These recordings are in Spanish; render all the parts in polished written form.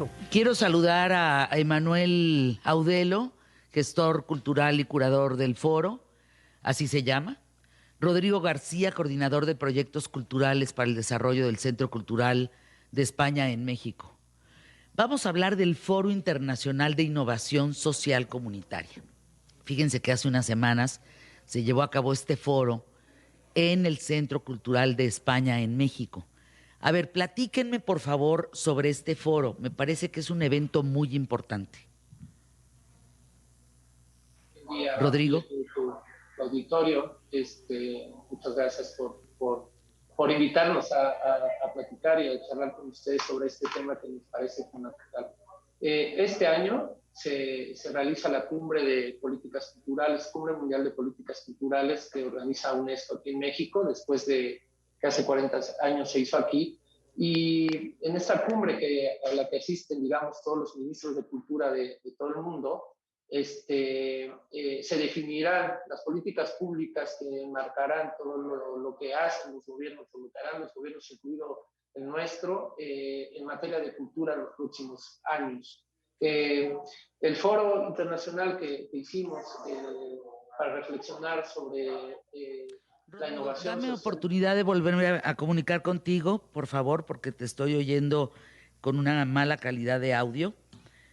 eso. Quiero saludar a Emanuel Audelo, gestor cultural y curador del foro, así se llama. Rodrigo García, coordinador de proyectos culturales para el desarrollo del Centro Cultural de España en México. Vamos a hablar del Foro Internacional de Innovación Social Comunitaria. Fíjense que hace unas semanas se llevó a cabo este foro en el Centro Cultural de España en México. A ver, platíquenme por favor sobre este foro. Me parece que es un evento muy importante. Rodrigo. Tu auditorio, muchas gracias por invitarnos a platicar y a charlar con ustedes sobre este tema que nos parece fundamental. Este año se realiza la Cumbre de Políticas Culturales, Cumbre Mundial de Políticas Culturales que organiza UNESCO aquí en México, después de que hace 40 años se hizo aquí. Y en esta cumbre a la que asisten, digamos, todos los ministros de cultura de todo el mundo, se definirán las políticas públicas que marcarán todo lo que hacen los gobiernos, o lo que harán los gobiernos, incluido el nuestro, en materia de cultura en los próximos años. El foro internacional que hicimos para reflexionar sobre la innovación dame social. Oportunidad de volverme a comunicar contigo, por favor, porque te estoy oyendo con una mala calidad de audio,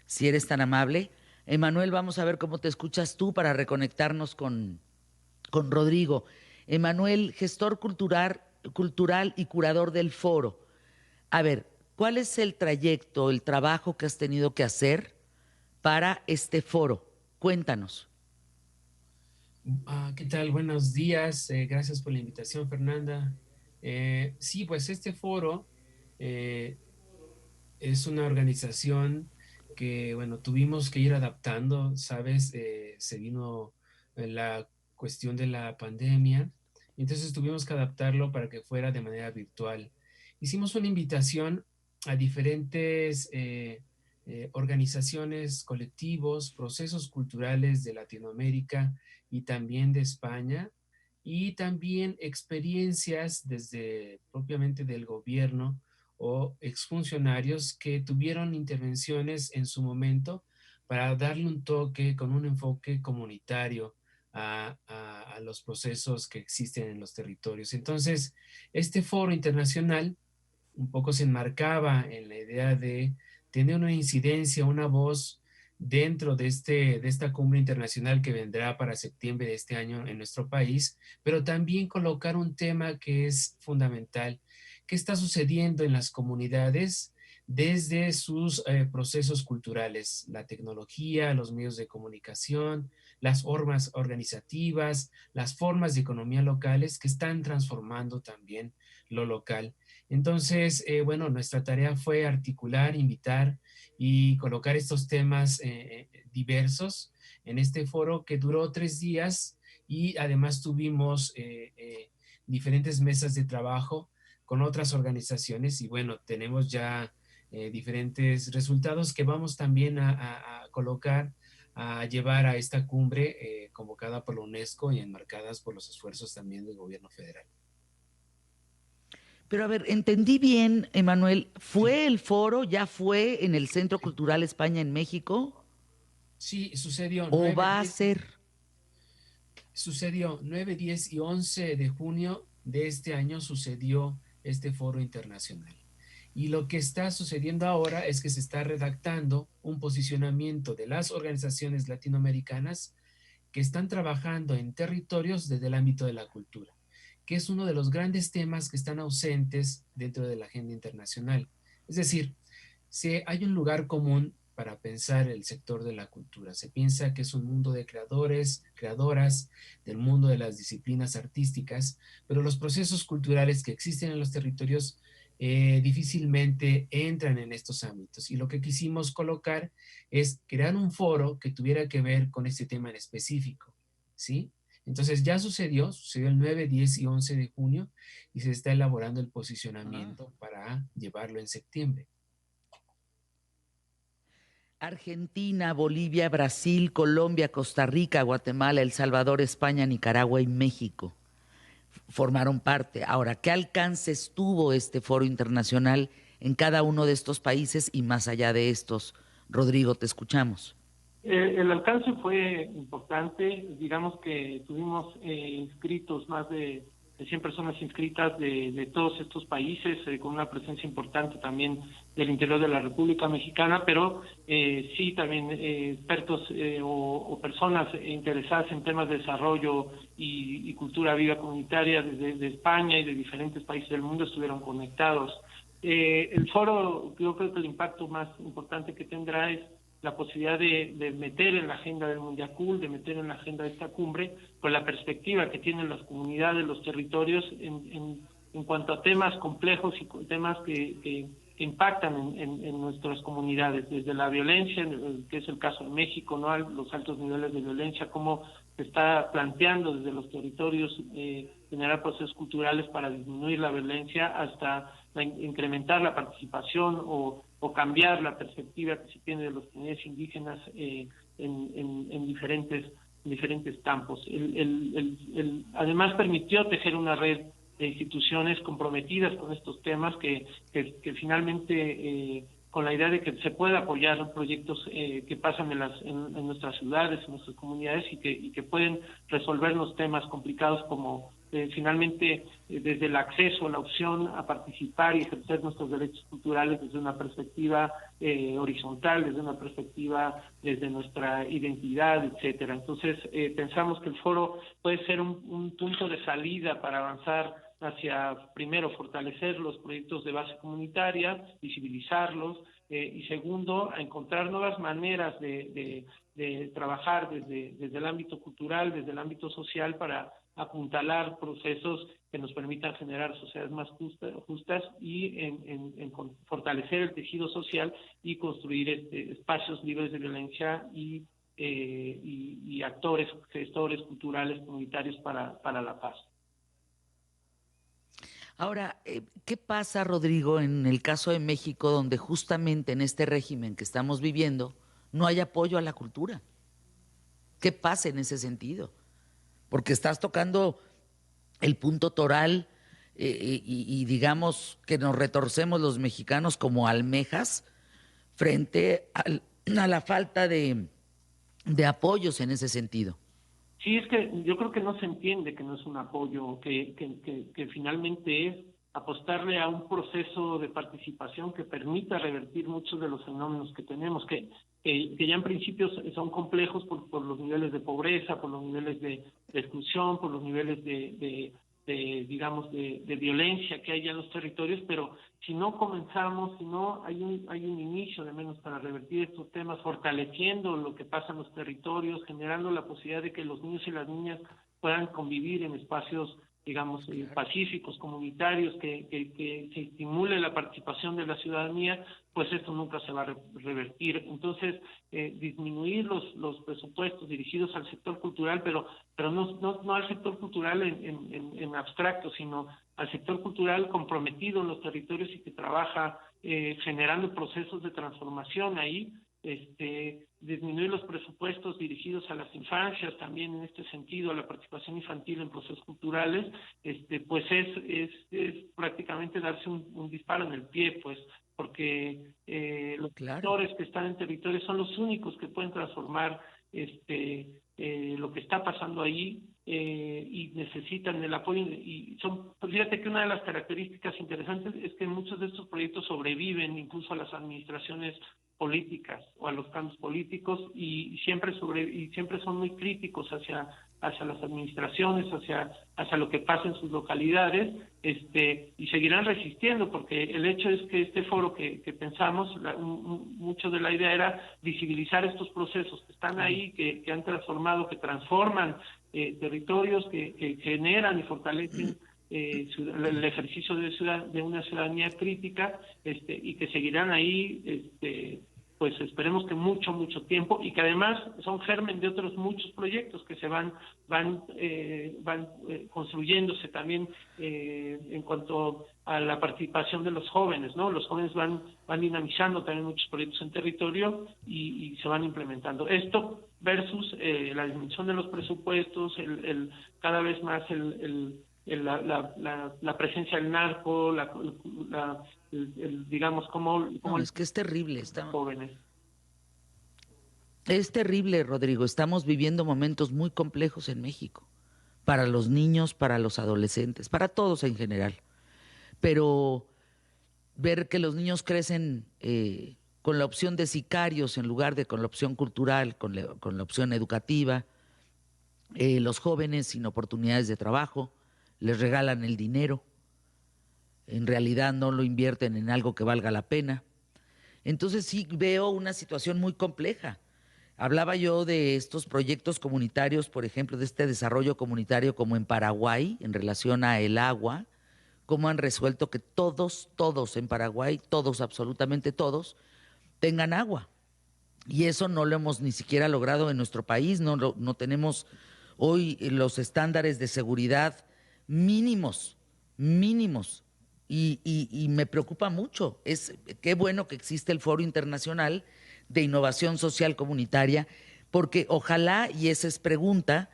si eres tan amable. Emanuel, vamos a ver cómo te escuchas tú para reconectarnos con Rodrigo. Emanuel, gestor cultural y curador del foro. A ver, ¿cuál es el trayecto, el trabajo que has tenido que hacer para este foro? Cuéntanos. ¿Qué tal? Buenos días. Gracias por la invitación, Fernanda. Sí, pues este foro es una organización que, bueno, tuvimos que ir adaptando, ¿sabes? Se vino la cuestión de la pandemia, entonces tuvimos que adaptarlo para que fuera de manera virtual. Hicimos una invitación a diferentes organizaciones, colectivos, procesos culturales de Latinoamérica y también de España, y también experiencias desde propiamente del gobierno o exfuncionarios que tuvieron intervenciones en su momento para darle un toque con un enfoque comunitario a los procesos que existen en los territorios. Entonces, este foro internacional un poco se enmarcaba en la idea de tener una incidencia, una voz dentro de esta cumbre internacional que vendrá para septiembre de este año en nuestro país, pero también colocar un tema que es fundamental. ¿Qué está sucediendo en las comunidades desde sus procesos culturales? La tecnología, los medios de comunicación, las formas organizativas, las formas de economía locales que están transformando también lo local. Entonces, bueno, nuestra tarea fue articular, invitar y colocar estos temas diversos en este foro que duró 3 días, y además tuvimos diferentes mesas de trabajo con otras organizaciones, y bueno, tenemos ya diferentes resultados que vamos también a colocar, a llevar a esta cumbre convocada por la UNESCO y enmarcadas por los esfuerzos también del gobierno federal. Pero a ver, entendí bien, Emanuel, ¿fue el foro, ya fue en el Centro Cultural España en México? Sí, sucedió ¿O va a ser? Sucedió 9, 10 y 11 de junio de este año sucedió este foro internacional. Y lo que está sucediendo ahora es que se está redactando un posicionamiento de las organizaciones latinoamericanas que están trabajando en territorios desde el ámbito de la cultura, que es uno de los grandes temas que están ausentes dentro de la agenda internacional. Es decir, si hay un lugar común para pensar el sector de la cultura. Se piensa que es un mundo de creadores, creadoras, del mundo de las disciplinas artísticas, pero los procesos culturales que existen en los territorios difícilmente entran en estos ámbitos. Y lo que quisimos colocar es crear un foro que tuviera que ver con este tema en específico, ¿sí? Entonces ya sucedió el 9, 10 y 11 de junio, y se está elaborando el posicionamiento para llevarlo en septiembre. Argentina, Bolivia, Brasil, Colombia, Costa Rica, Guatemala, El Salvador, España, Nicaragua y México formaron parte. Ahora, ¿qué alcances tuvo este foro internacional en cada uno de estos países y más allá de estos? Rodrigo, te escuchamos. El alcance fue importante. Digamos que tuvimos inscritos más de 100 personas inscritas de todos estos países, con una presencia importante también del interior de la República Mexicana, pero sí también expertos o personas interesadas en temas de desarrollo y cultura viva comunitaria de España y de diferentes países del mundo estuvieron conectados. El foro, yo creo que el impacto más importante que tendrá es la posibilidad de meter en la agenda del Mundiacul, de meter en la agenda de esta cumbre, pues la perspectiva que tienen las comunidades, los territorios en cuanto a temas complejos y temas que impactan en nuestras comunidades, desde la violencia, que es el caso de México, ¿no? Los altos niveles de violencia, cómo se está planteando desde los territorios generar procesos culturales para disminuir la violencia, hasta incrementar la participación o cambiar la perspectiva que se tiene de los comunidades indígenas en diferentes campos. Además permitió tejer una red de instituciones comprometidas con estos temas que finalmente con la idea de que se pueda apoyar proyectos que pasan en nuestras ciudades, en nuestras comunidades y que pueden resolver los temas complicados como finalmente desde el acceso, la opción a participar y ejercer nuestros derechos culturales desde una perspectiva horizontal, desde una perspectiva desde nuestra identidad, etcétera. Entonces pensamos que el foro puede ser un punto de salida para avanzar hacia, primero, fortalecer los proyectos de base comunitaria, visibilizarlos, y segundo, a encontrar nuevas maneras de trabajar desde el ámbito cultural, desde el ámbito social, para apuntalar procesos que nos permitan generar sociedades más justas y en fortalecer el tejido social y construir espacios libres de violencia y actores, gestores culturales comunitarios para la paz. Ahora, ¿qué pasa, Rodrigo, en el caso de México, donde justamente en este régimen que estamos viviendo no hay apoyo a la cultura? ¿Qué pasa en ese sentido? Porque estás tocando el punto toral y digamos que nos retorcemos los mexicanos como almejas frente a la falta de apoyos en ese sentido. Sí, es que yo creo que no se entiende que no es un apoyo, que finalmente es apostarle a un proceso de participación que permita revertir muchos de los fenómenos que tenemos, que ya en principio son complejos por los niveles de pobreza, por los niveles de exclusión, por los niveles de violencia que hay ya en los territorios, pero si no comenzamos, si no hay un inicio de menos para revertir estos temas, fortaleciendo lo que pasa en los territorios, generando la posibilidad de que los niños y las niñas puedan convivir en espacios, digamos, pacíficos, comunitarios, que se estimule la participación de la ciudadanía, pues esto nunca se va a revertir. Entonces, disminuir los presupuestos dirigidos al sector cultural, pero no al sector cultural en abstracto, sino al sector cultural comprometido en los territorios y que trabaja generando procesos de transformación ahí, disminuir los presupuestos dirigidos a las infancias, también en este sentido, a la participación infantil en procesos culturales, pues es prácticamente darse un disparo en el pie, pues, porque los actores que están en territorio son los únicos que pueden transformar lo que está pasando ahí, y necesitan el apoyo, fíjate que una de las características interesantes es que muchos de estos proyectos sobreviven incluso a las administraciones políticas o a los cambios políticos y siempre son muy críticos hacia las administraciones, hacia lo que pasa en sus localidades, y seguirán resistiendo, porque el hecho es que este foro que pensamos, mucho de la idea era visibilizar estos procesos que están ahí, que han transformado, que transforman territorios, que generan y fortalecen el ejercicio de una ciudadanía crítica, y que seguirán ahí, pues esperemos que mucho tiempo, y que además son germen de otros muchos proyectos que se van construyéndose también en cuanto a la participación de los jóvenes, ¿no? Los jóvenes van dinamizando también muchos proyectos en territorio y se van implementando. Esto versus la disminución de los presupuestos, cada vez más la presencia del narco, digamos, cómo No, es que es terrible. Jóvenes. Es terrible, Rodrigo. Estamos viviendo momentos muy complejos en México, para los niños, para los adolescentes, para todos en general. Pero ver que los niños crecen con la opción de sicarios en lugar de con la opción cultural, con la opción educativa, los jóvenes sin oportunidades de trabajo, les regalan el dinero, en realidad no lo invierten en algo que valga la pena. Entonces sí veo una situación muy compleja. Hablaba yo de estos proyectos comunitarios, por ejemplo, de este desarrollo comunitario como en Paraguay, en relación a el agua, cómo han resuelto que todos en Paraguay, todos, absolutamente todos, tengan agua. Y eso no lo hemos ni siquiera logrado en nuestro país, no tenemos hoy los estándares de seguridad mínimos. Y me preocupa mucho. Qué bueno que existe el Foro Internacional de Innovación Social Comunitaria, porque ojalá, y esa es pregunta,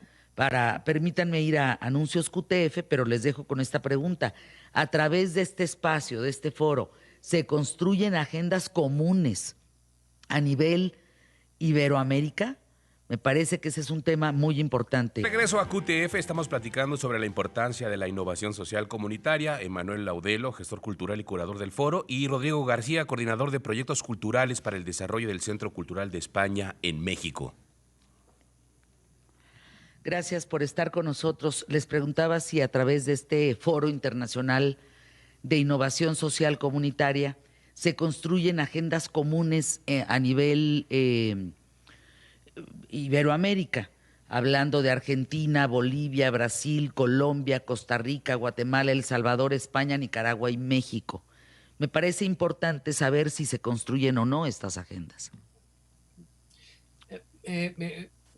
permítanme ir a Anuncios QTF, pero les dejo con esta pregunta. A través de este espacio, de este foro, ¿se construyen agendas comunes a nivel Iberoamérica? Me parece que ese es un tema muy importante. Regreso a QTF, estamos platicando sobre la importancia de la innovación social comunitaria. Emanuel Audelo, gestor cultural y curador del foro, y Rodrigo García, coordinador de proyectos culturales para el desarrollo del Centro Cultural de España en México. Gracias por estar con nosotros. Les preguntaba si a través de este Foro Internacional de Innovación Social Comunitaria se construyen agendas comunes a nivel Iberoamérica, hablando de Argentina, Bolivia, Brasil, Colombia, Costa Rica, Guatemala, El Salvador, España, Nicaragua y México. Me parece importante saber si se construyen o no estas agendas.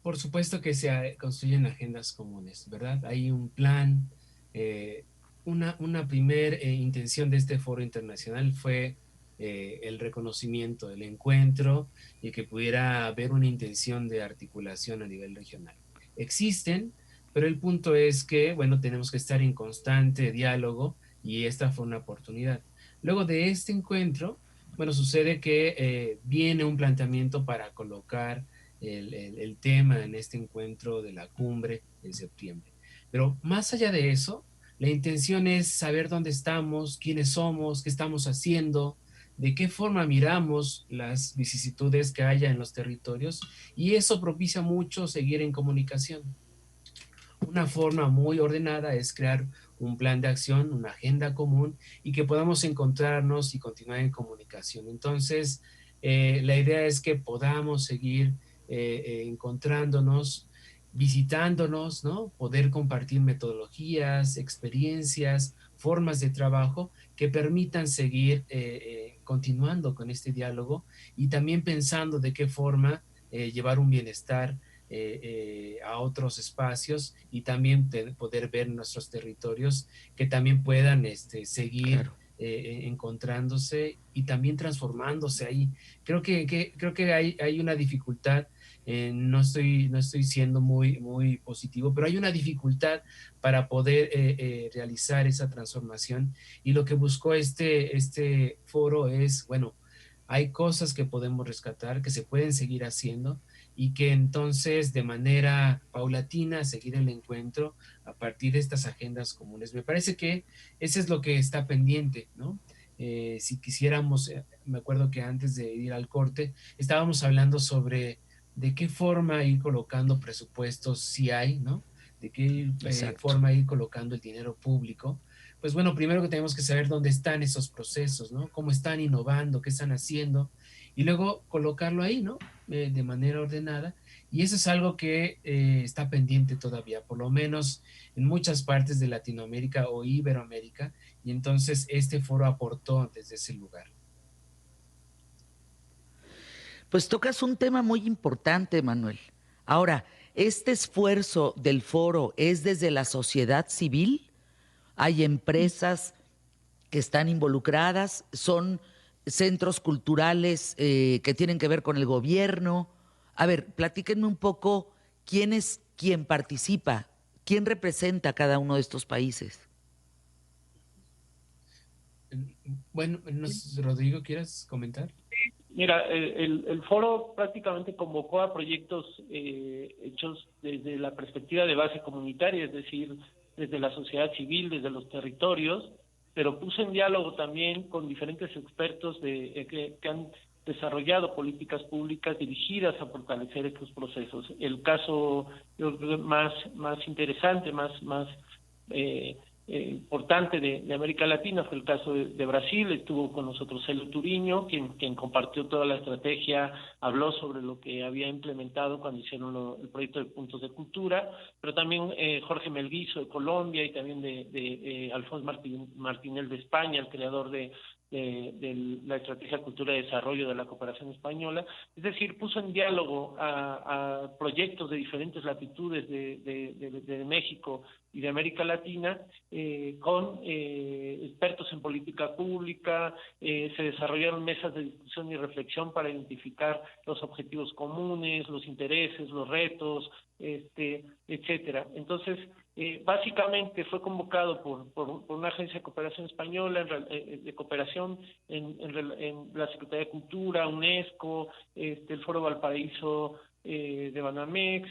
Por supuesto que se construyen agendas comunes, ¿verdad? Hay un plan. Una primera intención de este foro internacional fue el reconocimiento, el encuentro y que pudiera haber una intención de articulación a nivel regional. Existen, pero el punto es que, bueno, tenemos que estar en constante diálogo y esta fue una oportunidad. Luego de este encuentro, bueno, sucede que viene un planteamiento para colocar el tema en este encuentro de la cumbre en septiembre. Pero más allá de eso, la intención es saber dónde estamos, quiénes somos, qué estamos haciendo, de qué forma miramos las vicisitudes que haya en los territorios, y eso propicia mucho seguir en comunicación. Una forma muy ordenada es crear un plan de acción, una agenda común y que podamos encontrarnos y continuar en comunicación. Entonces, la idea es que podamos seguir encontrándonos, visitándonos, ¿no? Poder compartir metodologías, experiencias, formas de trabajo que permitan seguir continuando con este diálogo y también pensando de qué forma llevar un bienestar a otros espacios y también poder ver nuestros territorios que también puedan seguir claro. Encontrándose y también transformándose ahí. Creo que hay una dificultad. No estoy siendo muy positivo, pero hay una dificultad para poder realizar esa transformación, y lo que buscó este foro es, bueno, hay cosas que podemos rescatar, que se pueden seguir haciendo, y que entonces de manera paulatina seguir el encuentro a partir de estas agendas comunes. Me parece que eso es lo que está pendiente, ¿no? Si quisiéramos, me acuerdo que antes de ir al corte, estábamos hablando sobre de qué forma ir colocando presupuestos si hay, ¿no? De qué forma ir colocando el dinero público. Pues bueno, primero que tenemos que saber dónde están esos procesos, ¿no? Cómo están innovando, qué están haciendo, y luego colocarlo ahí, ¿no? De manera ordenada. Y eso es algo que está pendiente todavía, por lo menos en muchas partes de Latinoamérica o Iberoamérica, y entonces este foro aportó desde ese lugar. Pues tocas un tema muy importante, Manuel. Ahora, ¿este esfuerzo del foro es desde la sociedad civil? ¿Hay empresas que están involucradas? ¿Son centros culturales que tienen que ver con el gobierno? A ver, platíquenme un poco quién participa. ¿Quién representa a cada uno de estos países? Bueno, no sé, Rodrigo, ¿quieres comentar? Mira, el foro prácticamente convocó a proyectos hechos desde la perspectiva de base comunitaria, es decir, desde la sociedad civil, desde los territorios, pero puso en diálogo también con diferentes expertos que han desarrollado políticas públicas dirigidas a fortalecer estos procesos. El caso yo creo, más interesante, más importante de América Latina fue el caso de Brasil. Estuvo con nosotros Celo Turiño, quien compartió toda la estrategia, habló sobre lo que había implementado cuando hicieron el proyecto de puntos de cultura, pero también Jorge Melguizo de Colombia y también de Alfonso Martinel de España, el creador de la Estrategia Cultura de Desarrollo de la Cooperación Española. Es decir, puso en diálogo a proyectos de diferentes latitudes de México y de América Latina con expertos en política pública. Se desarrollaron mesas de discusión y reflexión para identificar los objetivos comunes, los intereses, los retos, etcétera. Entonces, básicamente fue convocado por una agencia de cooperación española, de cooperación en la Secretaría de Cultura, UNESCO, el Foro Valparaíso de Banamex,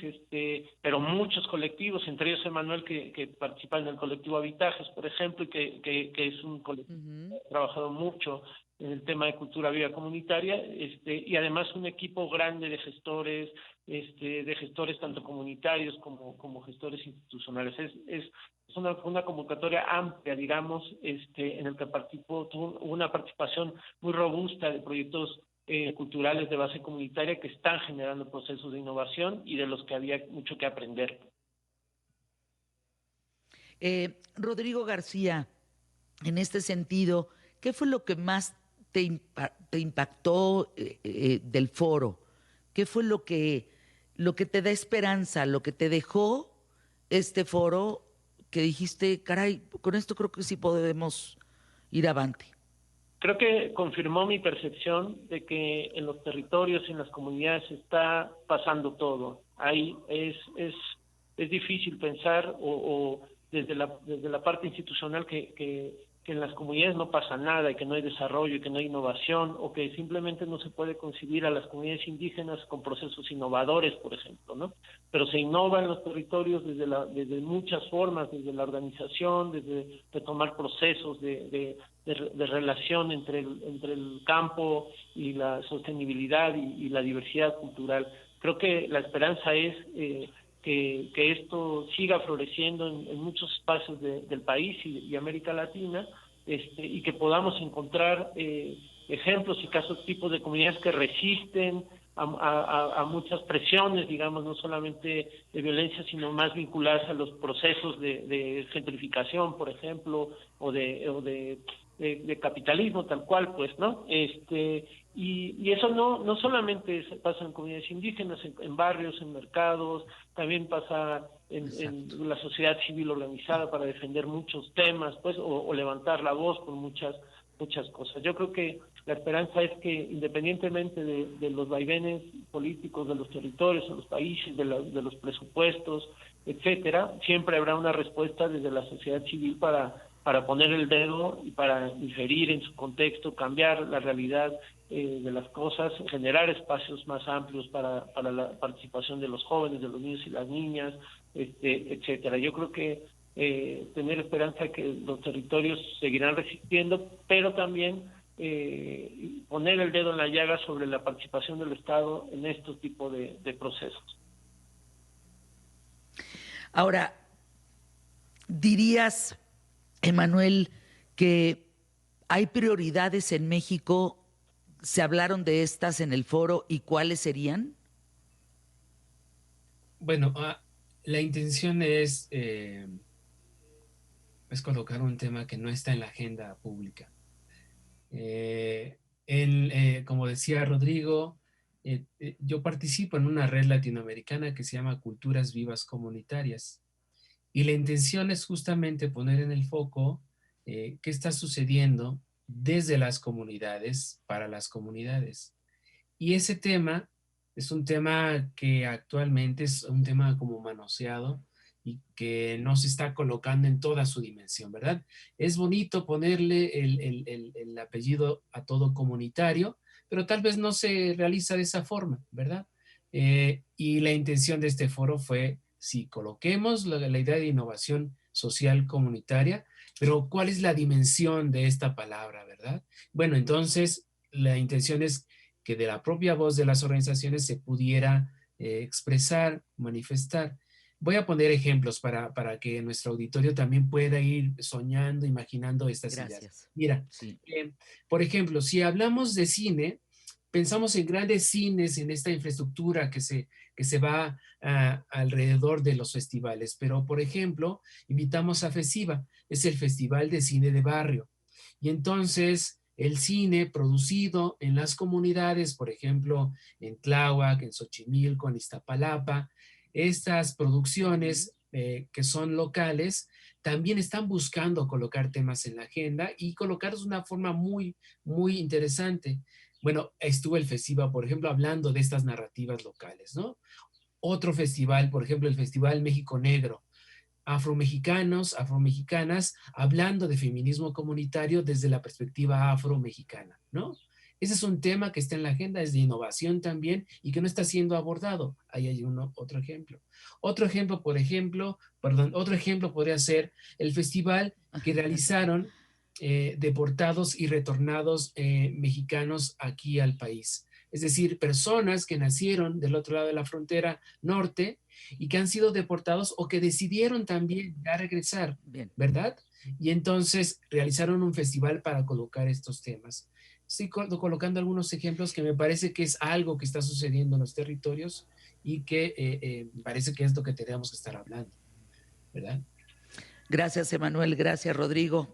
pero muchos colectivos, entre ellos Emanuel, que participa en el colectivo Habitajes, por ejemplo, y que es un colectivo que ha trabajado mucho en el tema de cultura viva comunitaria, y además un equipo grande de gestores, tanto comunitarios como gestores institucionales. Es una convocatoria amplia, digamos, en el que tuvo una participación muy robusta de proyectos culturales de base comunitaria que están generando procesos de innovación y de los que había mucho que aprender. Rodrigo García, en este sentido, ¿qué fue lo que más te impactó del foro? ¿Qué fue lo que te da esperanza, lo que te dejó este foro que dijiste, caray, con esto creo que sí podemos ir avante? Creo que confirmó mi percepción de que en los territorios, en las comunidades está pasando todo. Ahí es difícil pensar o desde la parte institucional que en las comunidades no pasa nada y que no hay desarrollo y que no hay innovación, o que simplemente no se puede concebir a las comunidades indígenas con procesos innovadores, por ejemplo, ¿no? Pero se innova en los territorios desde muchas formas, desde la organización, desde retomar procesos de relación entre el campo y la sostenibilidad y la diversidad cultural. Creo que la esperanza es que esto siga floreciendo en muchos espacios del país y América Latina, y que podamos encontrar ejemplos y casos, tipos de comunidades que resisten a muchas presiones, digamos, no solamente de violencia, sino más vinculadas a los procesos de gentrificación, por ejemplo, o de capitalismo tal cual, pues, ¿no? Y eso no solamente pasa en comunidades indígenas, en barrios, en mercados, también pasa en la sociedad civil organizada para defender muchos temas, pues, o levantar la voz por muchas cosas. Yo creo que la esperanza es que, independientemente de los vaivenes políticos de los territorios, de los países, de los presupuestos, etcétera, siempre habrá una respuesta desde la sociedad civil para poner el dedo y para inferir en su contexto, cambiar la realidad de las cosas, generar espacios más amplios para la participación de los jóvenes, de los niños y las niñas, etcétera. Yo creo que tener esperanza que los territorios seguirán resistiendo, pero también poner el dedo en la llaga sobre la participación del Estado en estos tipos de procesos. Ahora, dirías, Emanuel, que hay prioridades en México. ¿Se hablaron de estas en el foro y cuáles serían? Bueno, la intención es colocar un tema que no está en la agenda pública. Como decía Rodrigo, yo participo en una red latinoamericana que se llama Culturas Vivas Comunitarias. Y la intención es justamente poner en el foco qué está sucediendo desde las comunidades para las comunidades. Y ese tema es un tema que actualmente es un tema como manoseado y que no se está colocando en toda su dimensión, ¿verdad? Es bonito ponerle el apellido a todo comunitario, pero tal vez no se realiza de esa forma, ¿verdad? Y la intención de este foro fue, si coloquemos la idea de innovación social comunitaria, pero ¿cuál es la dimensión de esta palabra, verdad? Bueno, entonces la intención es que de la propia voz de las organizaciones se pudiera expresar, manifestar. Voy a poner ejemplos para que nuestro auditorio también pueda ir soñando, imaginando estas ideas. Gracias. Mira, Sí. por ejemplo, si hablamos de cine, pensamos en grandes cines, en esta infraestructura que se va alrededor de los festivales. Pero, por ejemplo, invitamos a FECIBA, es el Festival de Cine de Barrio. Y entonces el cine producido en las comunidades, por ejemplo, en Tláhuac, en Xochimilco, en Iztapalapa, estas producciones que son locales, también están buscando colocar temas en la agenda y colocarlos de una forma muy, muy interesante. Bueno, estuvo el festival, por ejemplo, hablando de estas narrativas locales, ¿no? Otro festival, por ejemplo, el Festival México Negro, afromexicanos, afromexicanas, hablando de feminismo comunitario desde la perspectiva afromexicana, ¿no? Ese es un tema que está en la agenda, es de innovación también y que no está siendo abordado. Ahí hay otro ejemplo. Otro ejemplo podría ser el festival que realizaron deportados y retornados mexicanos aquí al país. Es decir, personas que nacieron del otro lado de la frontera norte y que han sido deportados o que decidieron también ya regresar, Bien. ¿verdad? Y entonces realizaron un festival para colocar estos temas. Estoy colocando algunos ejemplos que me parece que es algo que está sucediendo en los territorios y que parece que es lo que tenemos que estar hablando, ¿verdad? Gracias, Emanuel. Gracias, Rodrigo.